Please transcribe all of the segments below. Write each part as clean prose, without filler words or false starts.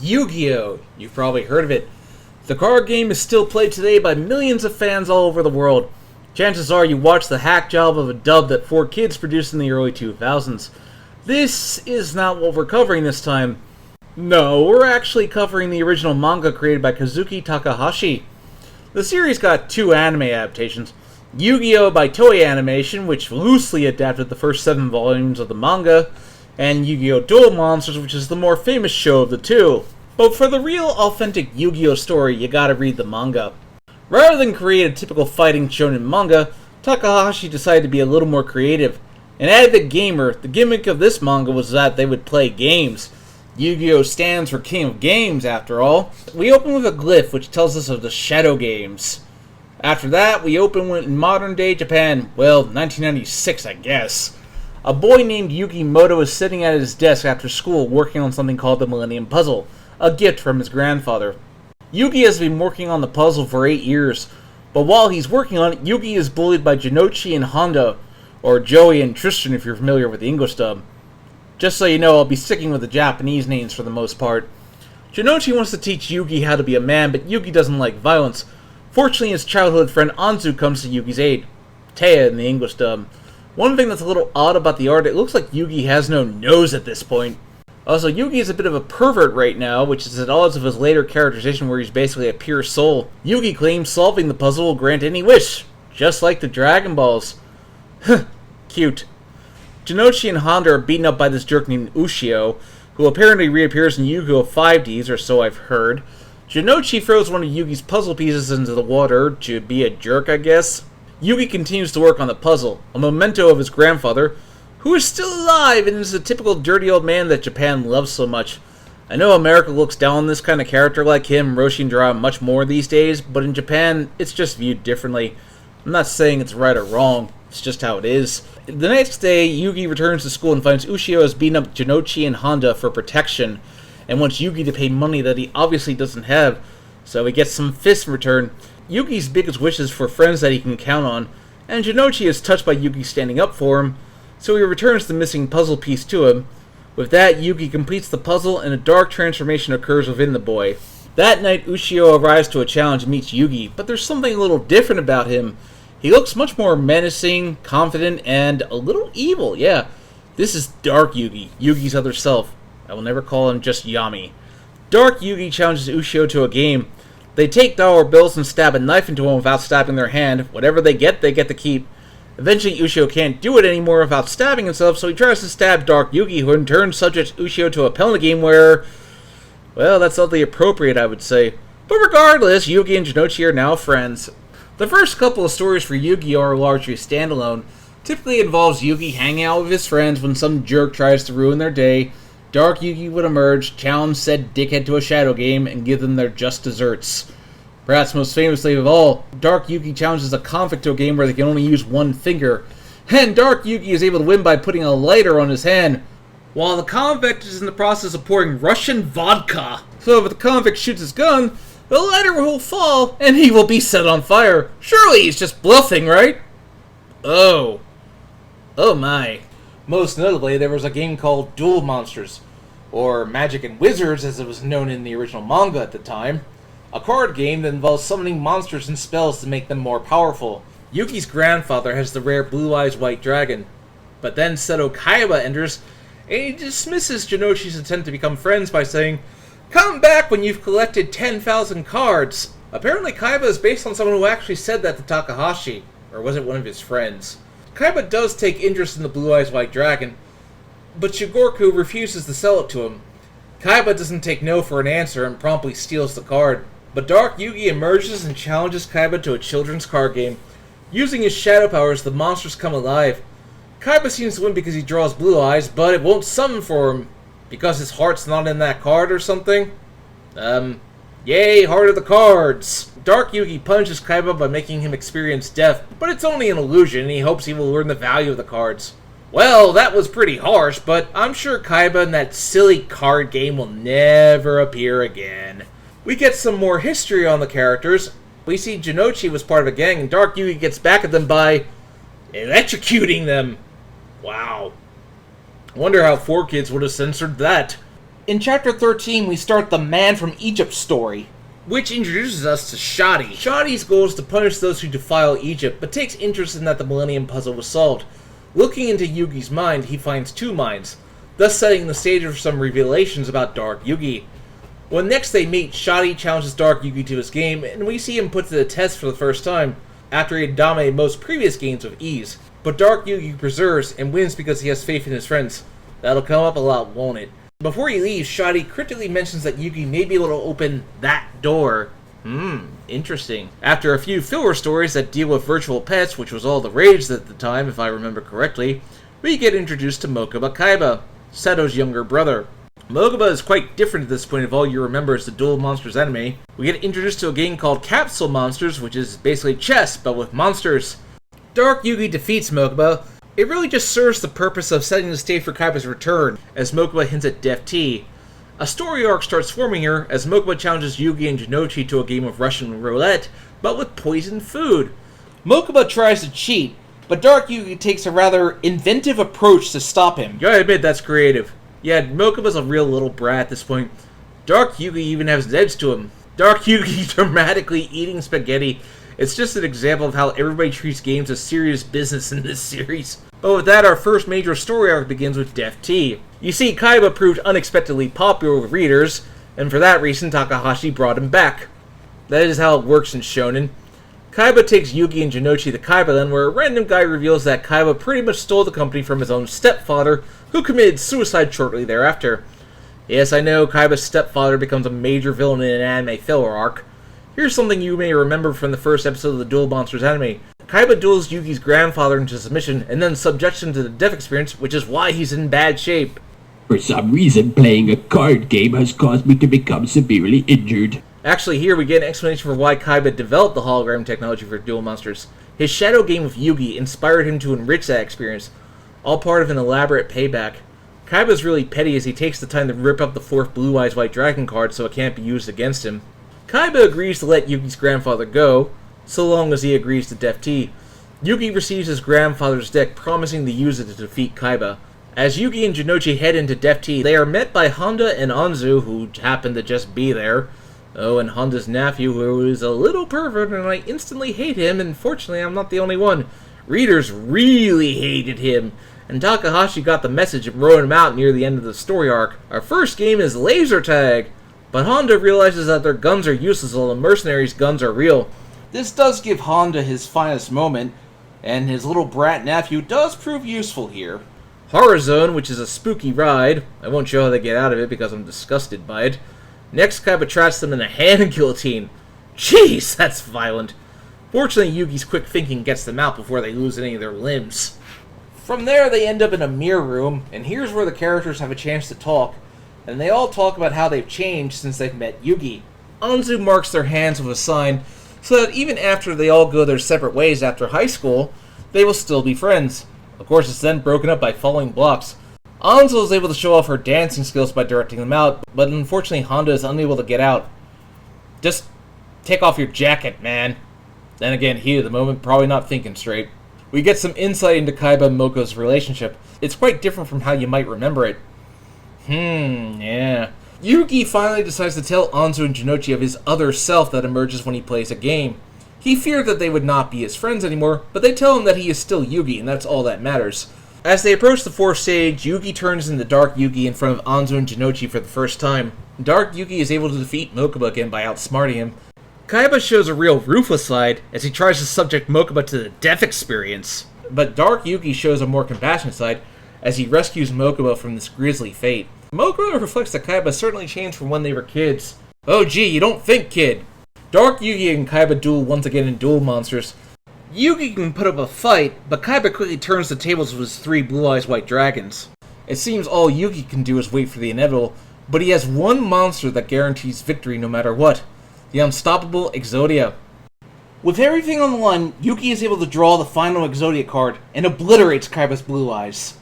Yu-Gi-Oh! You've probably heard of it. The card game is still played today by millions of fans all over the world. Chances are you watched the hack job of a dub that 4Kids produced in the early 2000s. This is not what we're covering this time. No, we're actually covering the original manga created by Kazuki Takahashi. The series got two anime adaptations. Yu-Gi-Oh! By Toei Animation, which loosely adapted the first 7 volumes of the manga, and Yu-Gi-Oh! Duel Monsters, which is the more famous show of the two. But for the real, authentic Yu-Gi-Oh! Story, you gotta read the manga. Rather than create a typical fighting shonen manga, Takahashi decided to be a little more creative. An avid gamer, the gimmick of this manga was that they would play games. Yu-Gi-Oh! Stands for King of Games, after all. We open with a glyph which tells us of the Shadow Games. After that, we open with modern-day Japan, well, 1996, I guess. A boy named Yugi Moto is sitting at his desk after school working on something called the Millennium Puzzle, a gift from his grandfather. Yugi has been working on the puzzle for 8 years, but while he's working on it, Yugi is bullied by Jinochi and Honda, or Joey and Tristan if you're familiar with the English dub. Just so you know, I'll be sticking with the Japanese names for the most part. Jinochi wants to teach Yugi how to be a man, but Yugi doesn't like violence. Fortunately, his childhood friend Anzu comes to Yugi's aid. Taya in the English dub. One thing that's a little odd about the art, it looks like Yugi has no nose at this point. Also, Yugi is a bit of a pervert right now, which is at odds with his later characterization where he's basically a pure soul. Yugi claims solving the puzzle will grant any wish, just like the Dragon Balls. Cute. Jinochi and Honda are beaten up by this jerk named Ushio, who apparently reappears in Yu-Gi-Oh! 5Ds, or so I've heard. Jinochi throws one of Yugi's puzzle pieces into the water to be a jerk, I guess. Yugi continues to work on the puzzle, a memento of his grandfather, who is still alive and is the typical dirty old man that Japan loves so much. I know America looks down on this kind of character like him, Roshi and Jiraiya, much more these days, but in Japan, it's just viewed differently. I'm not saying it's right or wrong, it's just how it is. The next day, Yugi returns to school and finds Ushio has beaten up Jinochi and Honda for protection, and wants Yugi to pay money that he obviously doesn't have, so he gets some fists in return. Yugi's biggest wish is for friends that he can count on, and Jinochi is touched by Yugi standing up for him, so he returns the missing puzzle piece to him. With that, Yugi completes the puzzle and a dark transformation occurs within the boy. That night, Ushio arrives to a challenge and meets Yugi, but there's something a little different about him. He looks much more menacing, confident, and a little evil, yeah. This is Dark Yugi, Yugi's other self. I will never call him just Yami. Dark Yugi challenges Ushio to a game. They take dollar bills and stab a knife into him without stabbing their hand. Whatever they get to keep. Eventually, Ushio can't do it anymore without stabbing himself, so he tries to stab Dark Yugi, who in turn subjects Ushio to a penalty game where, well, that's oddly appropriate, I would say. But regardless, Yugi and Jinochi are now friends. The first couple of stories for Yu-Gi-Oh! Are largely standalone. Typically involves Yugi hanging out with his friends when some jerk tries to ruin their day. Dark Yugi would emerge, challenge said dickhead to a shadow game, and give them their just desserts. Perhaps most famously of all, Dark Yugi challenges a convict to a game where they can only use one finger. And Dark Yugi is able to win by putting a lighter on his hand, while the convict is in the process of pouring Russian vodka. So if the convict shoots his gun, the lighter will fall, and he will be set on fire. Surely he's just bluffing, right? Oh my. Most notably, there was a game called Duel Monsters, or Magic and Wizards as it was known in the original manga at the time. A card game that involves summoning monsters and spells to make them more powerful. Yugi's grandfather has the rare Blue Eyes White Dragon, but then Seto Kaiba enters, and he dismisses Jinochi's attempt to become friends by saying, "Come back when you've collected 10,000 cards." Apparently Kaiba is based on someone who actually said that to Takahashi, or was it one of his friends? Kaiba does take interest in the Blue Eyes White Dragon, but Shigorku refuses to sell it to him. Kaiba doesn't take no for an answer and promptly steals the card. But Dark Yugi emerges and challenges Kaiba to a children's card game. Using his shadow powers, the monsters come alive. Kaiba seems to win because he draws blue eyes, but it won't summon for him. Because his heart's not in that card or something? Yay, heart of the cards! Dark Yugi punishes Kaiba by making him experience death, but it's only an illusion and he hopes he will learn the value of the cards. Well, that was pretty harsh, but I'm sure Kaiba in that silly card game will never appear again. We get some more history on the characters. We see Jinochi was part of a gang, and Dark Yugi gets back at them by electrocuting them. Wow. I wonder how 4Kids would have censored that. In Chapter 13, we start the Man from Egypt story, which introduces us to Shadi. Shadi's goal is to punish those who defile Egypt, but takes interest in that the Millennium Puzzle was solved. Looking into Yugi's mind, he finds two minds, thus setting the stage for some revelations about Dark Yugi. When next they meet, Shadi challenges Dark Yugi to his game, and we see him put to the test for the first time, after he had dominated most previous games with ease. But Dark Yugi perseveres and wins because he has faith in his friends. That'll come up a lot, won't it? Before he leaves, Shadi critically mentions that Yugi may be able to open that door. Interesting. After a few filler stories that deal with virtual pets, which was all the rage at the time, if I remember correctly, we get introduced to Mokuba Kaiba, Seto's younger brother. Mokuba is quite different at this point if all you remember is the Duel Monsters anime. We get introduced to a game called Capsule Monsters, which is basically chess, but with monsters. Dark Yugi defeats Mokuba. It really just serves the purpose of setting the stage for Kaiba's return, as Mokuba hints at Def T. A story arc starts forming here, as Mokuba challenges Yugi and Jinochi to a game of Russian roulette, but with poisoned food. Mokuba tries to cheat, but Dark Yugi takes a rather inventive approach to stop him. Gotta admit, that's creative. Yeah, Mokuba's a real little brat at this point. Dark Yugi even has edge to him. Dark Yugi dramatically eating spaghetti. It's just an example of how everybody treats games as serious business in this series. But with that, our first major story arc begins with Def T. You see, Kaiba proved unexpectedly popular with readers, and for that reason, Takahashi brought him back. That is how it works in shonen. Kaiba takes Yugi and Jinochi to Kaibaland, where a random guy reveals that Kaiba pretty much stole the company from his own stepfather, who committed suicide shortly thereafter. Yes, I know, Kaiba's stepfather becomes a major villain in an anime filler arc. Here's something you may remember from the first episode of the Duel Monsters anime. Kaiba duels Yugi's grandfather into submission, and then subjects him to the death experience, which is why he's in bad shape. For some reason, playing a card game has caused me to become severely injured. Actually, here we get an explanation for why Kaiba developed the hologram technology for Duel Monsters. His shadow game with Yugi inspired him to enrich that experience, all part of an elaborate payback. Kaiba's really petty as he takes the time to rip up the fourth Blue Eyes White Dragon card so it can't be used against him. Kaiba agrees to let Yugi's grandfather go, so long as he agrees to Def T. Yugi receives his grandfather's deck, promising to use it to defeat Kaiba. As Yugi and Jinochi head into Def T, they are met by Honda and Anzu, who happen to just be there. Oh, and Honda's nephew, who is a little pervert, and I instantly hate him, and fortunately I'm not the only one. Readers really hated him, and Takahashi got the message and wrote him out near the end of the story arc. Our first game is Laser Tag, but Honda realizes that their guns are useless while the mercenaries' guns are real. This does give Honda his finest moment, and his little brat nephew does prove useful here. Horror Zone, which is a spooky ride. I won't show how they get out of it because I'm disgusted by it. Next, Kaiba traps them in a hand guillotine. Jeez, that's violent. Fortunately, Yugi's quick thinking gets them out before they lose any of their limbs. From there, they end up in a mirror room, and here's where the characters have a chance to talk, and they all talk about how they've changed since they've met Yugi. Anzu marks their hands with a sign, so that even after they all go their separate ways after high school, they will still be friends. Of course, it's then broken up by falling blocks. Anzu is able to show off her dancing skills by directing them out, but unfortunately Honda is unable to get out. Just take off your jacket, man. Then again, he at the moment probably not thinking straight. We get some insight into Kaiba and Moko's relationship. It's quite different from how you might remember it. Yeah. Yugi finally decides to tell Anzu and Jinochi of his other self that emerges when he plays a game. He feared that they would not be his friends anymore, but they tell him that he is still Yugi, and that's all that matters. As they approach the fourth stage, Yugi turns into Dark Yugi in front of Anzu and Jinochi for the first time. Dark Yugi is able to defeat Mokuba again by outsmarting him. Kaiba shows a real ruthless side as he tries to subject Mokuba to the death experience. But Dark Yugi shows a more compassionate side as he rescues Mokuba from this grisly fate. Mokuba reflects that Kaiba certainly changed from when they were kids. Oh gee, you don't think, kid. Dark Yugi and Kaiba duel once again in Duel Monsters. Yugi can put up a fight, but Kaiba quickly turns the tables with his 3 Blue Eyes White Dragons. It seems all Yugi can do is wait for the inevitable, but he has one monster that guarantees victory no matter what. The unstoppable Exodia. With everything on the line, Yugi is able to draw the final Exodia card and obliterates Kaiba's Blue Eyes.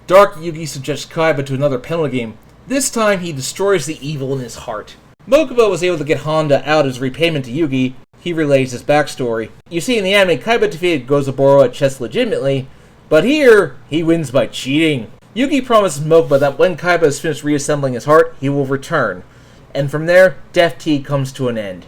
Dark Yugi suggests Kaiba to another penalty game. This time he destroys the evil in his heart. Mokuba was able to get Honda out as repayment to Yugi. He relays his backstory. You see, in the anime, Kaiba defeated Gozaburo at chess legitimately, but here, he wins by cheating. Yugi promises Mokuba that when Kaiba is finished reassembling his heart, he will return. And from there, Death Tea comes to an end.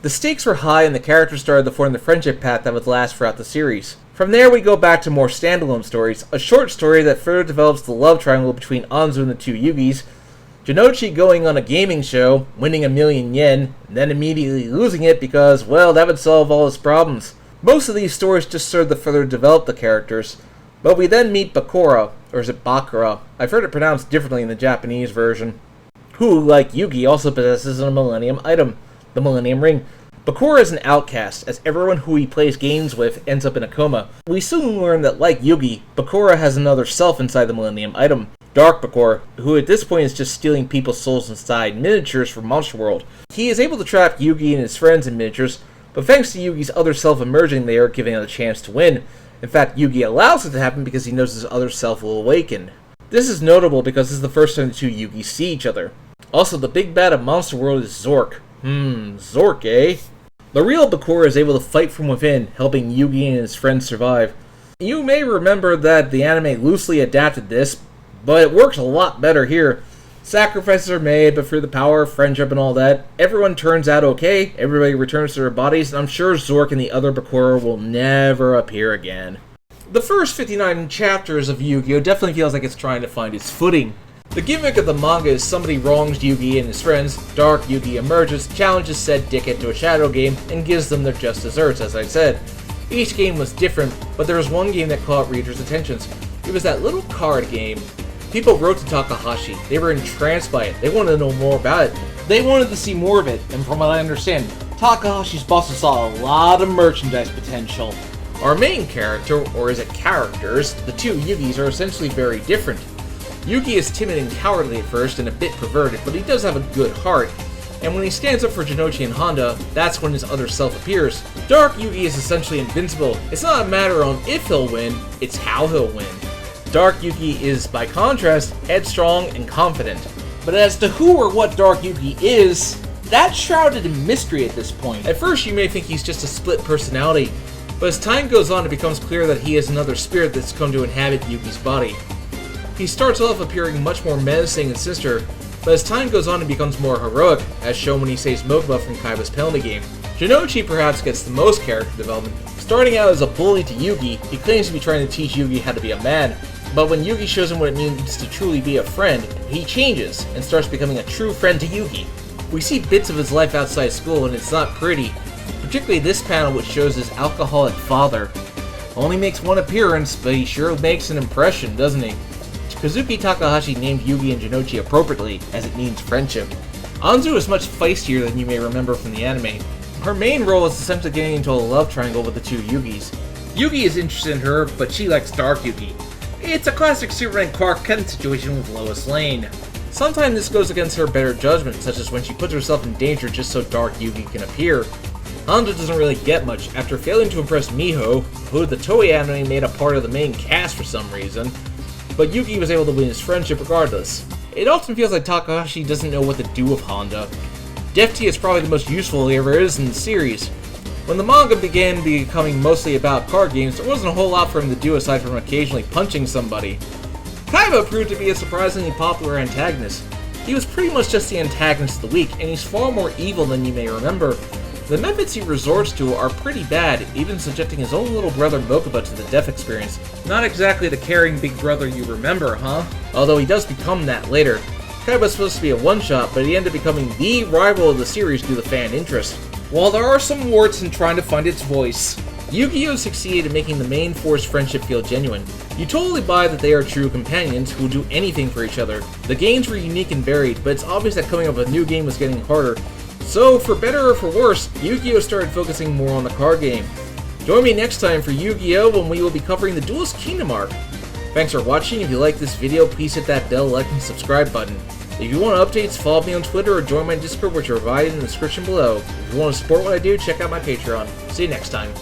The stakes were high and the characters started to form the friendship path that would last throughout the series. From there we go back to more standalone stories, a short story that further develops the love triangle between Anzu and the two Yugis, Jinochi going on a gaming show, winning $1,000,000 and then immediately losing it because, well, that would solve all his problems. Most of these stories just serve to further develop the characters, but we then meet Bakura, or is it Bakura? I've heard it pronounced differently in the Japanese version, who, like Yugi, also possesses a Millennium item, the Millennium Ring. Bakura is an outcast, as everyone who he plays games with ends up in a coma. We soon learn that, like Yugi, Bakura has another self inside the Millennium item, Dark Bakura, who at this point is just stealing people's souls inside miniatures from Monster World. He is able to trap Yugi and his friends in miniatures, but thanks to Yugi's other self emerging, they are giving it a chance to win. In fact, Yugi allows it to happen because he knows his other self will awaken. This is notable because this is the first time the two Yugis see each other. Also, the big bad of Monster World is Zork. Zork, eh? The real Bakura is able to fight from within, helping Yugi and his friends survive. You may remember that the anime loosely adapted this, but it works a lot better here. Sacrifices are made, but through the power of friendship and all that, everyone turns out okay, everybody returns to their bodies, and I'm sure Zork and the other Bakura will never appear again. The first 59 chapters of Yu-Gi-Oh! Definitely feels like it's trying to find its footing. The gimmick of the manga is somebody wrongs Yugi and his friends, Dark Yugi emerges, challenges said dickhead to a shadow game, and gives them their just desserts, as I said. Each game was different, but there was one game that caught readers' attentions. It was that little card game. People wrote to Takahashi. They were entranced by it. They wanted to know more about it. They wanted to see more of it, and from what I understand, Takahashi's bosses saw a lot of merchandise potential. Our main character, or is it characters, the two Yugis are essentially very different. Yugi is timid and cowardly at first and a bit perverted, but he does have a good heart. And when he stands up for Jinochi and Honda, that's when his other self appears. Dark Yugi is essentially invincible. It's not a matter of if he'll win, it's how he'll win. Dark Yugi is, by contrast, headstrong and confident. But as to who or what Dark Yugi is, that's shrouded in mystery at this point. At first you may think he's just a split personality, but as time goes on it becomes clear that he is another spirit that's come to inhabit Yugi's body. He starts off appearing much more menacing and sinister, but as time goes on he becomes more heroic, as shown when he saves Mokuba from Kaiba's penalty game. Jinochi perhaps gets the most character development. Starting out as a bully to Yugi, he claims to be trying to teach Yugi how to be a man, but when Yugi shows him what it means to truly be a friend, he changes and starts becoming a true friend to Yugi. We see bits of his life outside school and it's not pretty, particularly this panel which shows his alcoholic father. Only makes one appearance, but he sure makes an impression, doesn't he? Kazuki Takahashi named Yugi and Jinochi appropriately, as it means friendship. Anzu is much feistier than you may remember from the anime. Her main role is essentially getting into a love triangle with the two Yugis. Yugi is interested in her, but she likes Dark Yugi. It's a classic Superman Clark Kent situation with Lois Lane. Sometimes this goes against her better judgment, such as when she puts herself in danger just so Dark Yugi can appear. Honda doesn't really get much, after failing to impress Miho, who the Toei anime made a part of the main cast for some reason, but Yugi was able to win his friendship regardless. It often feels like Takahashi doesn't know what to do with Honda. Death Tea is probably the most useful he ever is in the series. When the manga began becoming mostly about card games, there wasn't a whole lot for him to do aside from occasionally punching somebody. Kaiba proved to be a surprisingly popular antagonist. He was pretty much just the antagonist of the week, and he's far more evil than you may remember. The methods he resorts to are pretty bad, even subjecting his own little brother Mokuba to the death experience. Not exactly the caring big brother you remember, huh? Although he does become that later. Kaiba's supposed to be a one-shot, but he ended up becoming the rival of the series due to fan interest. While there are some warts in trying to find its voice, Yu-Gi-Oh! Succeeded in making the main force friendship feel genuine. You totally buy that they are true companions who will do anything for each other. The games were unique and varied, but it's obvious that coming up with a new game was getting harder. So, for better or for worse, Yu-Gi-Oh! Started focusing more on the card game. Join me next time for Yu-Gi-Oh! When we will be covering the Duelist Kingdom arc. Thanks for watching. If you like this video, please hit that bell, like, and subscribe button. If you want updates, follow me on Twitter or join my Discord, which are provided in the description below. If you want to support what I do, check out my Patreon. See you next time.